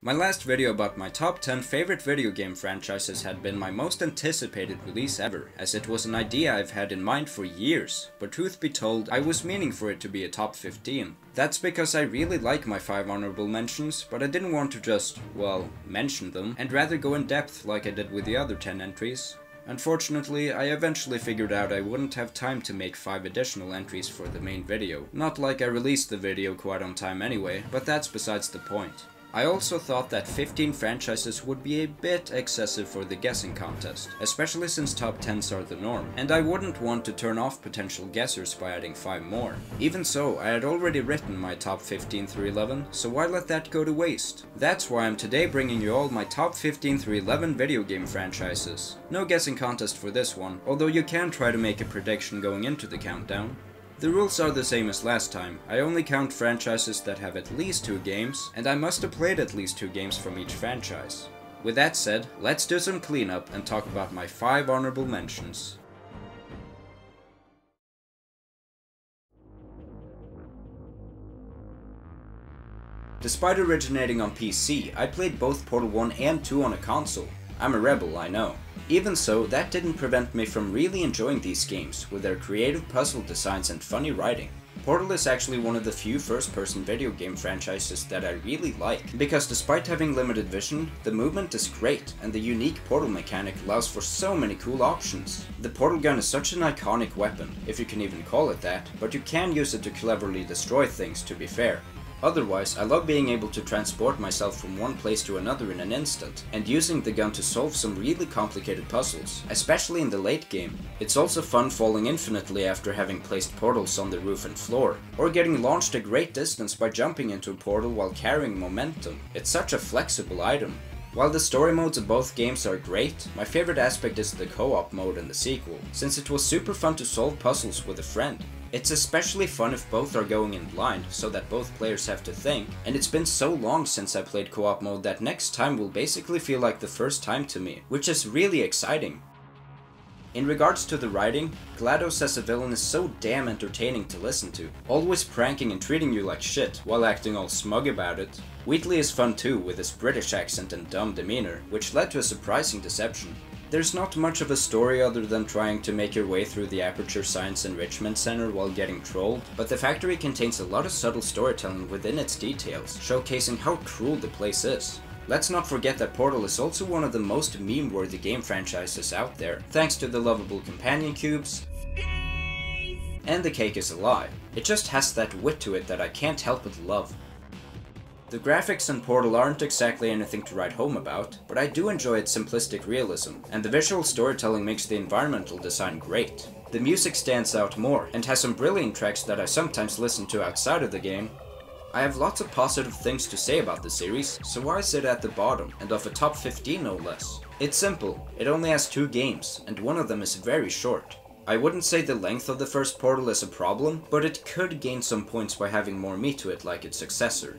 My last video about my top 10 favorite video game franchises had been my most anticipated release ever, as it was an idea I've had in mind for years, but truth be told, I was meaning for it to be a top 15. That's because I really like my 5 honorable mentions, but I didn't want to just, well, mention them, and rather go in depth like I did with the other 10 entries. Unfortunately, I eventually figured out I wouldn't have time to make 5 additional entries for the main video. Not like I released the video quite on time anyway, but that's besides the point. I also thought that 15 franchises would be a bit excessive for the guessing contest, especially since top 10s are the norm, and I wouldn't want to turn off potential guessers by adding 5 more. Even so, I had already written my top 15 through 11, so why let that go to waste? That's why I'm today bringing you all my top 15 through 11 video game franchises. No guessing contest for this one, although you can try to make a prediction going into the countdown. The rules are the same as last time. I only count franchises that have at least 2 games, and I must have played at least 2 games from each franchise. With that said, let's do some cleanup and talk about my 5 honorable mentions. Despite originating on PC, I played both Portal 1 and 2 on a console. I'm a rebel, I know. Even so, that didn't prevent me from really enjoying these games, with their creative puzzle designs and funny writing. Portal is actually one of the few first-person video game franchises that I really like, because despite having limited vision, the movement is great, and the unique portal mechanic allows for so many cool options. The portal gun is such an iconic weapon, if you can even call it that, but you can use it to cleverly destroy things, to be fair. Otherwise, I love being able to transport myself from one place to another in an instant, and using the gun to solve some really complicated puzzles, especially in the late game. It's also fun falling infinitely after having placed portals on the roof and floor, or getting launched a great distance by jumping into a portal while carrying momentum. It's such a flexible item. While the story modes of both games are great, my favorite aspect is the co-op mode in the sequel, since it was super fun to solve puzzles with a friend. It's especially fun if both are going in blind, so that both players have to think, and it's been so long since I played co-op mode that next time will basically feel like the first time to me, which is really exciting. In regards to the writing, GLaDOS as a villain is so damn entertaining to listen to, always pranking and treating you like shit while acting all smug about it. Wheatley is fun too, with his British accent and dumb demeanor, which led to a surprising deception. There's not much of a story other than trying to make your way through the Aperture Science Enrichment Center while getting trolled, but the factory contains a lot of subtle storytelling within its details, showcasing how cruel the place is. Let's not forget that Portal is also one of the most meme-worthy game franchises out there, thanks to the lovable companion cubes, and the cake is a lie. It just has that wit to it that I can't help but love. The graphics in Portal aren't exactly anything to write home about, but I do enjoy its simplistic realism, and the visual storytelling makes the environmental design great. The music stands out more, and has some brilliant tracks that I sometimes listen to outside of the game. I have lots of positive things to say about the series, so why sit at the bottom, and of a top 15 no less? It's simple, it only has 2 games, and one of them is very short. I wouldn't say the length of the first Portal is a problem, but it could gain some points by having more meat to it like its successor.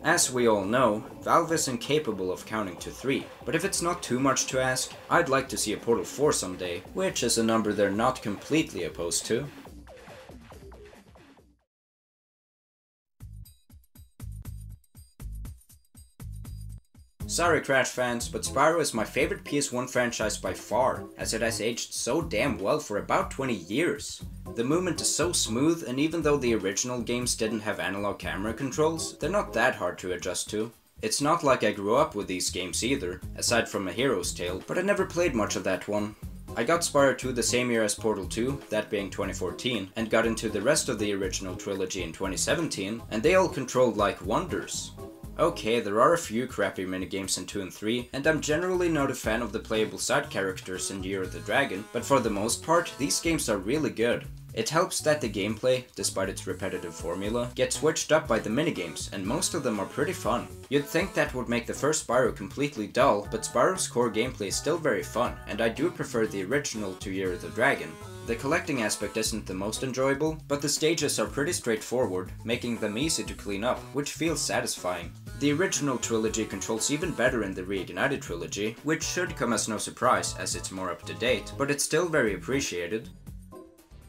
As we all know, Valve is incapable of counting to 3, but if it's not too much to ask, I'd like to see a Portal 4 someday, which is a number they're not completely opposed to. Sorry Crash fans, but Spyro is my favorite PS1 franchise by far, as it has aged so damn well for about 20 years. The movement is so smooth, and even though the original games didn't have analog camera controls, they're not that hard to adjust to. It's not like I grew up with these games either, aside from A Hero's Tale, but I never played much of that one. I got Spyro 2 the same year as Portal 2, that being 2014, and got into the rest of the original trilogy in 2017, and they all controlled like wonders. Okay, there are a few crappy minigames in 2 and 3, and I'm generally not a fan of the playable side characters in Year of the Dragon, but for the most part, these games are really good. It helps that the gameplay, despite its repetitive formula, gets switched up by the minigames, and most of them are pretty fun. You'd think that would make the first Spyro completely dull, but Spyro's core gameplay is still very fun, and I do prefer the original to Year of the Dragon. The collecting aspect isn't the most enjoyable, but the stages are pretty straightforward, making them easy to clean up, which feels satisfying. The original trilogy controls even better in the Reignited trilogy, which should come as no surprise as it's more up to date, but it's still very appreciated.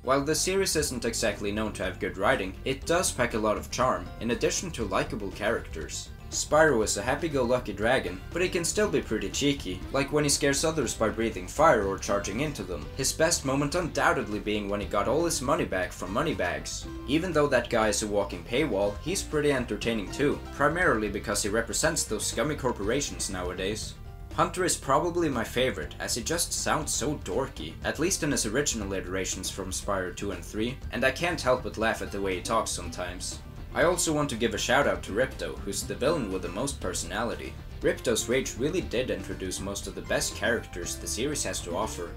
While the series isn't exactly known to have good writing, it does pack a lot of charm, in addition to likable characters. Spyro is a happy-go-lucky dragon, but he can still be pretty cheeky, like when he scares others by breathing fire or charging into them. His best moment undoubtedly being when he got all his money back from Moneybags. Even though that guy is a walking paywall, he's pretty entertaining too, primarily because he represents those scummy corporations nowadays. Hunter is probably my favorite, as he just sounds so dorky, at least in his original iterations from Spyro 2 and 3, and I can't help but laugh at the way he talks sometimes. I also want to give a shout out to Ripto, who's the villain with the most personality. Ripto's rage really did introduce most of the best characters the series has to offer.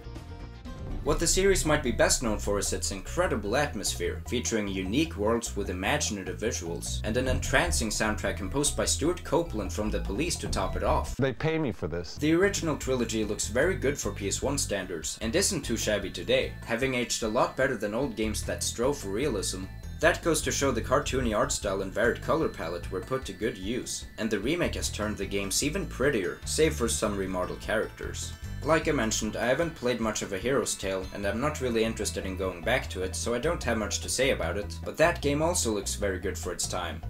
What the series might be best known for is its incredible atmosphere, featuring unique worlds with imaginative visuals, and an entrancing soundtrack composed by Stuart Copeland from The Police to top it off. They pay me for this. The original trilogy looks very good for PS1 standards, and isn't too shabby today, having aged a lot better than old games that strove for realism. That goes to show the cartoony art style and varied color palette were put to good use, and the remake has turned the games even prettier, save for some remodeled characters. Like I mentioned, I haven't played much of A Hero's Tale, and I'm not really interested in going back to it, so I don't have much to say about it, but that game also looks very good for its time.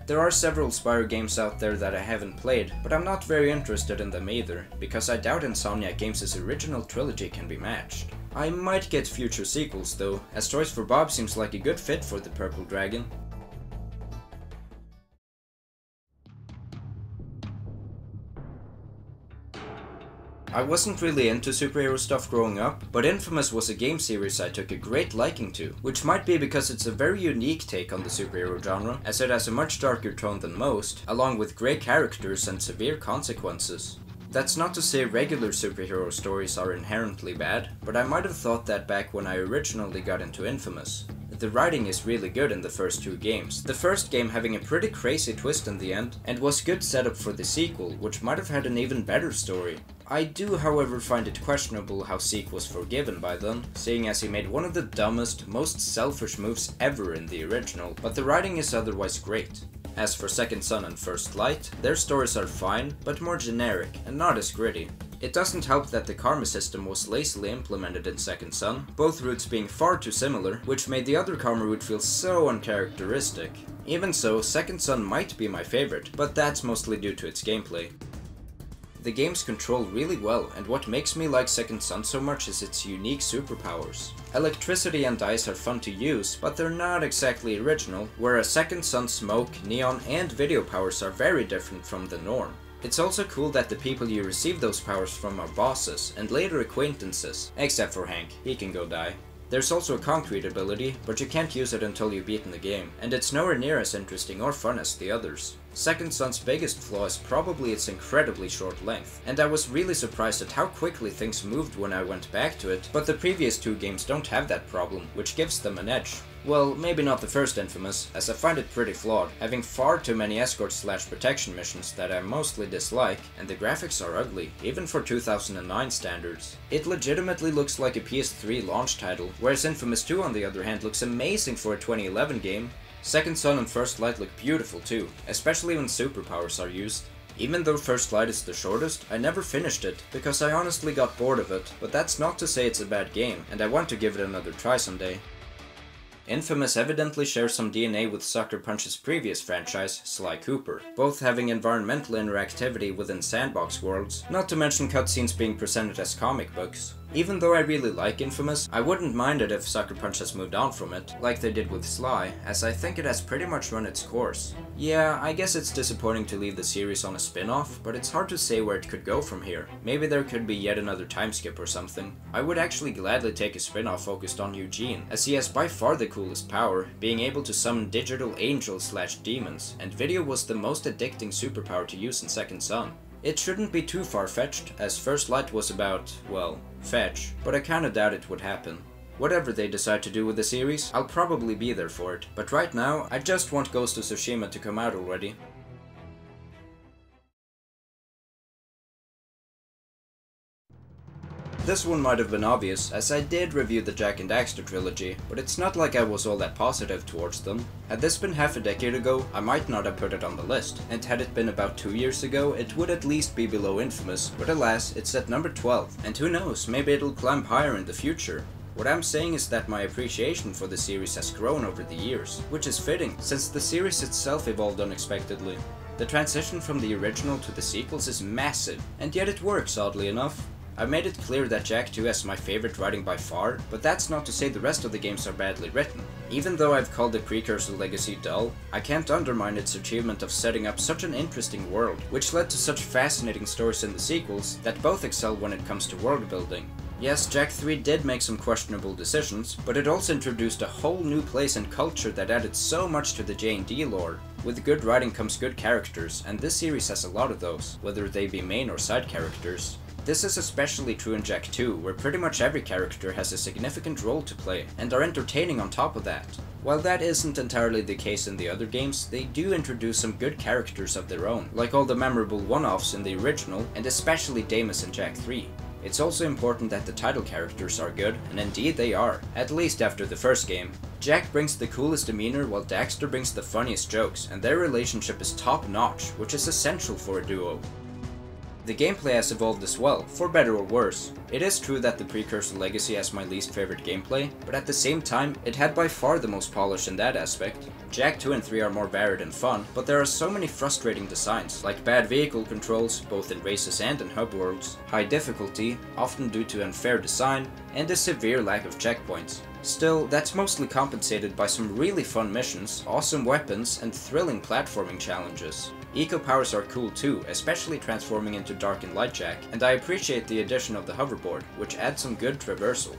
There are several Spyro games out there that I haven't played, but I'm not very interested in them either, because I doubt Insomniac Games' original trilogy can be matched. I might get future sequels though, as Toys for Bob seems like a good fit for the Purple Dragon. I wasn't really into superhero stuff growing up, but Infamous was a game series I took a great liking to, which might be because it's a very unique take on the superhero genre, as it has a much darker tone than most, along with great characters and severe consequences. That's not to say regular superhero stories are inherently bad, but I might have thought that back when I originally got into Infamous. The writing is really good in the first two games, the first game having a pretty crazy twist in the end, and was good setup for the sequel, which might have had an even better story. I do however find it questionable how Zeke was forgiven by them, seeing as he made one of the dumbest, most selfish moves ever in the original, but the writing is otherwise great. As for Second Son and First Light, their stories are fine, but more generic, and not as gritty. It doesn't help that the karma system was lazily implemented in Second Son, both routes being far too similar, which made the other karma route feel so uncharacteristic. Even so, Second Son might be my favorite, but that's mostly due to its gameplay. The games control really well, and what makes me like Second Son so much is its unique superpowers. Electricity and ice are fun to use, but they're not exactly original, whereas Second Son's smoke, neon, and video powers are very different from the norm. It's also cool that the people you receive those powers from are bosses, and later acquaintances, except for Hank, he can go die. There's also a concrete ability, but you can't use it until you've beaten the game, and it's nowhere near as interesting or fun as the others. Second Son's biggest flaw is probably its incredibly short length, and I was really surprised at how quickly things moved when I went back to it, but the previous two games don't have that problem, which gives them an edge. Well, maybe not the first Infamous, as I find it pretty flawed, having far too many escort/protection missions that I mostly dislike, and the graphics are ugly, even for 2009 standards. It legitimately looks like a PS3 launch title, whereas Infamous 2 on the other hand looks amazing for a 2011 game. Second Son and First Light look beautiful too, especially when superpowers are used. Even though First Light is the shortest, I never finished it, because I honestly got bored of it, but that's not to say it's a bad game, and I want to give it another try someday. Infamous evidently shares some DNA with Sucker Punch's previous franchise, Sly Cooper, both having environmental interactivity within sandbox worlds, not to mention cutscenes being presented as comic books. Even though I really like Infamous, I wouldn't mind it if Sucker Punch has moved on from it, like they did with Sly, as I think it has pretty much run its course. Yeah, I guess it's disappointing to leave the series on a spin-off, but it's hard to say where it could go from here. Maybe there could be yet another time skip or something. I would actually gladly take a spin-off focused on Eugene, as he has by far the coolest power, being able to summon digital angels/demons, and video was the most addicting superpower to use in Second Son. It shouldn't be too far-fetched, as First Light was about, well, fetch, but I kinda doubt it would happen. Whatever they decide to do with the series, I'll probably be there for it, but right now, I just want Ghost of Tsushima to come out already. This one might have been obvious, as I did review the Jak and Daxter trilogy, but it's not like I was all that positive towards them. Had this been half a decade ago, I might not have put it on the list, and had it been about 2 years ago, it would at least be below Infamous, but alas, it's at number 12, and who knows, maybe it'll climb higher in the future. What I'm saying is that my appreciation for the series has grown over the years, which is fitting, since the series itself evolved unexpectedly. The transition from the original to the sequels is massive, and yet it works oddly enough. I've made it clear that Jak 2 is my favorite writing by far, but that's not to say the rest of the games are badly written. Even though I've called the Precursor Legacy dull, I can't undermine its achievement of setting up such an interesting world, which led to such fascinating stories in the sequels that both excel when it comes to world building. Yes, Jak 3 did make some questionable decisions, but it also introduced a whole new place and culture that added so much to the J&D lore. With good writing comes good characters, and this series has a lot of those, whether they be main or side characters. This is especially true in Jak 2, where pretty much every character has a significant role to play, and are entertaining on top of that. While that isn't entirely the case in the other games, they do introduce some good characters of their own, like all the memorable one-offs in the original, and especially Damus in Jak 3. It's also important that the title characters are good, and indeed they are, at least after the first game. Jak brings the coolest demeanor while Daxter brings the funniest jokes, and their relationship is top-notch, which is essential for a duo. The gameplay has evolved as well, for better or worse. It is true that the Precursor Legacy has my least favorite gameplay, but at the same time, it had by far the most polish in that aspect. Jak 2 and 3 are more varied and fun, but there are so many frustrating designs, like bad vehicle controls, both in races and in hub worlds, high difficulty, often due to unfair design, and a severe lack of checkpoints. Still, that's mostly compensated by some really fun missions, awesome weapons, and thrilling platforming challenges. Eco powers are cool too, especially transforming into Dark and Light Jak, and I appreciate the addition of the hoverboard, which adds some good traversal.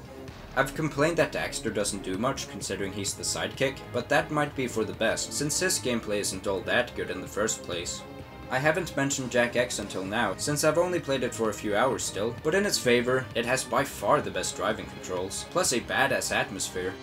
I've complained that Daxter doesn't do much considering he's the sidekick, but that might be for the best, since his gameplay isn't all that good in the first place. I haven't mentioned Jak X until now, since I've only played it for a few hours still, but in its favor, it has by far the best driving controls, plus a badass atmosphere.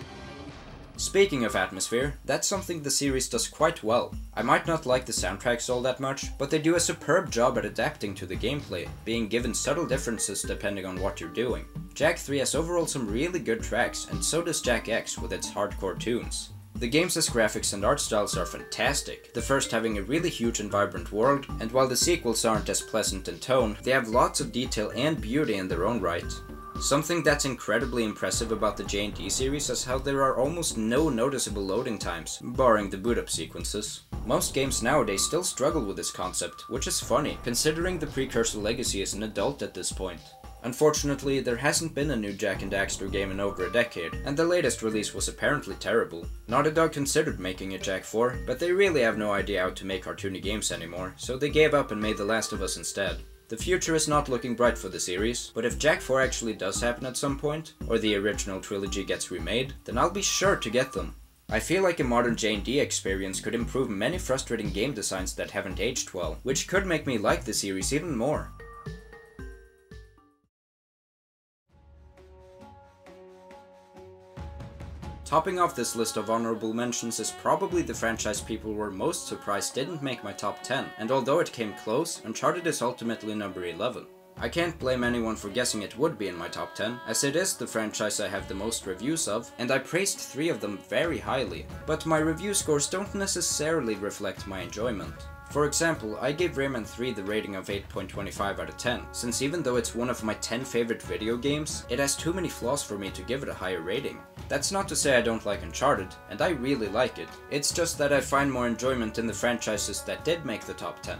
Speaking of atmosphere, that's something the series does quite well. I might not like the soundtracks all that much, but they do a superb job at adapting to the gameplay, being given subtle differences depending on what you're doing. Jak 3 has overall some really good tracks, and so does Jak X with its hardcore tunes. The game's graphics and art styles are fantastic, the first having a really huge and vibrant world, and while the sequels aren't as pleasant in tone, they have lots of detail and beauty in their own right. Something that's incredibly impressive about the J&D series is how there are almost no noticeable loading times, barring the boot-up sequences. Most games nowadays still struggle with this concept, which is funny, considering the Precursor Legacy is an adult at this point. Unfortunately, there hasn't been a new Jak and Daxter game in over a decade, and the latest release was apparently terrible. Naughty Dog considered making a Jak 4, but they really have no idea how to make cartoony games anymore, so they gave up and made The Last of Us instead. The future is not looking bright for the series, but if Jak 4 actually does happen at some point, or the original trilogy gets remade, then I'll be sure to get them. I feel like a modern J&D experience could improve many frustrating game designs that haven't aged well, which could make me like the series even more. Topping off this list of honorable mentions is probably the franchise people were most surprised didn't make my top 10, and although it came close, Uncharted is ultimately number 11. I can't blame anyone for guessing it would be in my top 10, as it is the franchise I have the most reviews of, and I praised 3 of them very highly, but my review scores don't necessarily reflect my enjoyment. For example, I gave Rayman 3 the rating of 8.25 out of 10, since even though it's one of my 10 favorite video games, it has too many flaws for me to give it a higher rating. That's not to say I don't like Uncharted, and I really like it. It's just that I find more enjoyment in the franchises that did make the top 10.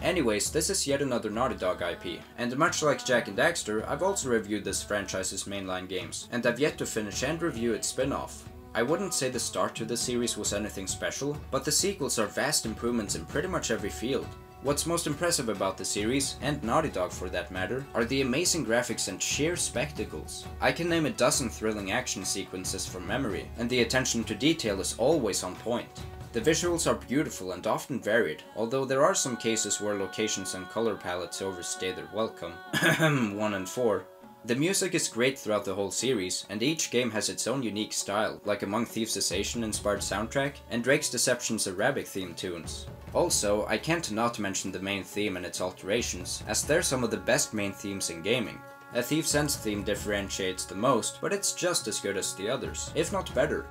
Anyways, this is yet another Naughty Dog IP, and much like Jak and Daxter, I've also reviewed this franchise's mainline games, and I've yet to finish and review its spin-off. I wouldn't say the start to the series was anything special, but the sequels are vast improvements in pretty much every field. What's most impressive about the series, and Naughty Dog for that matter, are the amazing graphics and sheer spectacles. I can name a dozen thrilling action sequences from memory, and the attention to detail is always on point. The visuals are beautiful and often varied, although there are some cases where locations and color palettes overstay their welcome. 1 and 4. The music is great throughout the whole series, and each game has its own unique style, like Among Thieves' Cessation-inspired soundtrack, and Drake's Deception's Arabic-themed tunes. Also, I can't not mention the main theme and its alterations, as they're some of the best main themes in gaming. A Thief's End theme differentiates the most, but it's just as good as the others, if not better.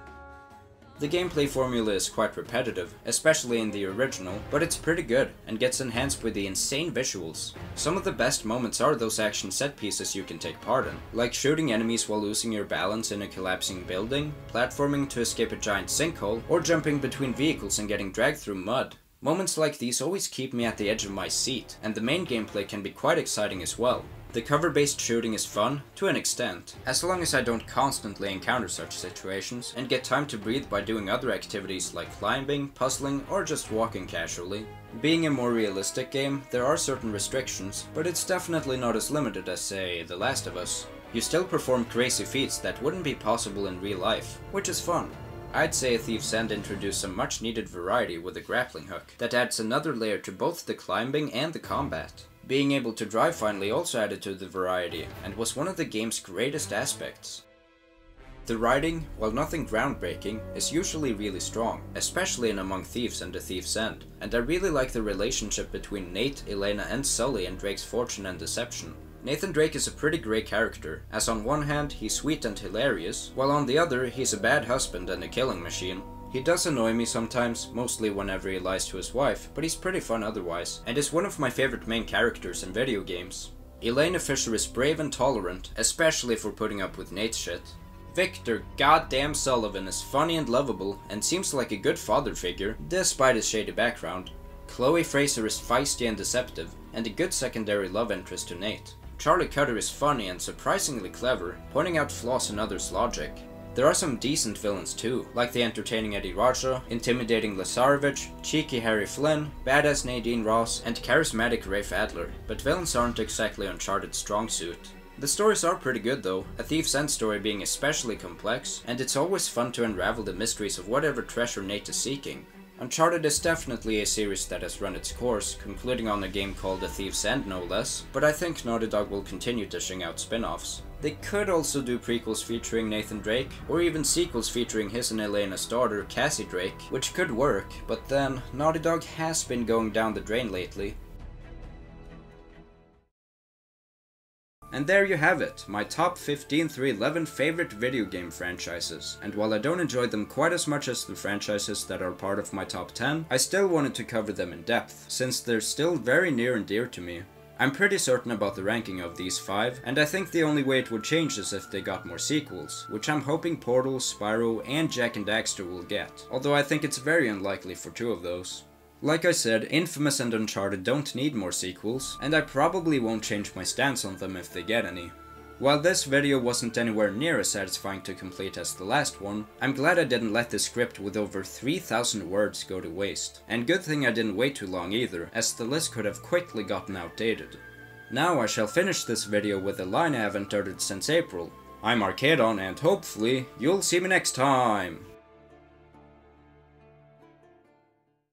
The gameplay formula is quite repetitive, especially in the original, but it's pretty good, and gets enhanced with the insane visuals. Some of the best moments are those action set pieces you can take part in, like shooting enemies while losing your balance in a collapsing building, platforming to escape a giant sinkhole, or jumping between vehicles and getting dragged through mud. Moments like these always keep me at the edge of my seat, and the main gameplay can be quite exciting as well. The cover-based shooting is fun, to an extent, as long as I don't constantly encounter such situations, and get time to breathe by doing other activities like climbing, puzzling, or just walking casually. Being a more realistic game, there are certain restrictions, but it's definitely not as limited as, say, The Last of Us. You still perform crazy feats that wouldn't be possible in real life, which is fun. I'd say A Thief's End introduced some much needed variety with a grappling hook that adds another layer to both the climbing and the combat. Being able to drive finally also added to the variety, and was one of the game's greatest aspects. The writing, while nothing groundbreaking, is usually really strong, especially in Among Thieves and A Thief's End, and I really like the relationship between Nate, Elena and Sully in Drake's Fortune and Deception. Nathan Drake is a pretty great character, as on one hand he's sweet and hilarious, while on the other he's a bad husband and a killing machine. He does annoy me sometimes, mostly whenever he lies to his wife, but he's pretty fun otherwise, and is one of my favorite main characters in video games. Elena Fisher is brave and tolerant, especially for putting up with Nate's shit. Victor goddamn Sullivan is funny and lovable, and seems like a good father figure, despite his shady background. Chloe Fraser is feisty and deceptive, and a good secondary love interest to Nate. Charlie Cutter is funny and surprisingly clever, pointing out flaws in others' logic. There are some decent villains too, like the entertaining Eddie Raja, intimidating Lazarevich, cheeky Harry Flynn, badass Nadine Ross, and charismatic Rafe Adler, but villains aren't exactly Uncharted's strong suit. The stories are pretty good though, A Thief's End story being especially complex, and it's always fun to unravel the mysteries of whatever treasure Nate is seeking. Uncharted is definitely a series that has run its course, concluding on a game called A Thief's End no less, but I think Naughty Dog will continue dishing out spin-offs. They could also do prequels featuring Nathan Drake, or even sequels featuring his and Elena's daughter, Cassie Drake, which could work, but then, Naughty Dog has been going down the drain lately. And there you have it, my top 15 through 11 favorite video game franchises. And while I don't enjoy them quite as much as the franchises that are part of my top 10, I still wanted to cover them in depth, since they're still very near and dear to me. I'm pretty certain about the ranking of these 5, and I think the only way it would change is if they got more sequels, which I'm hoping Portal, Spyro, and Jak and Daxter will get, although I think it's very unlikely for 2 of those. Like I said, Infamous and Uncharted don't need more sequels, and I probably won't change my stance on them if they get any. While this video wasn't anywhere near as satisfying to complete as the last one, I'm glad I didn't let the script with over 3,000 words go to waste. And good thing I didn't wait too long either, as the list could have quickly gotten outdated. Now I shall finish this video with a line I haven't uttered since April. I'm Arcadon, and hopefully, you'll see me next time!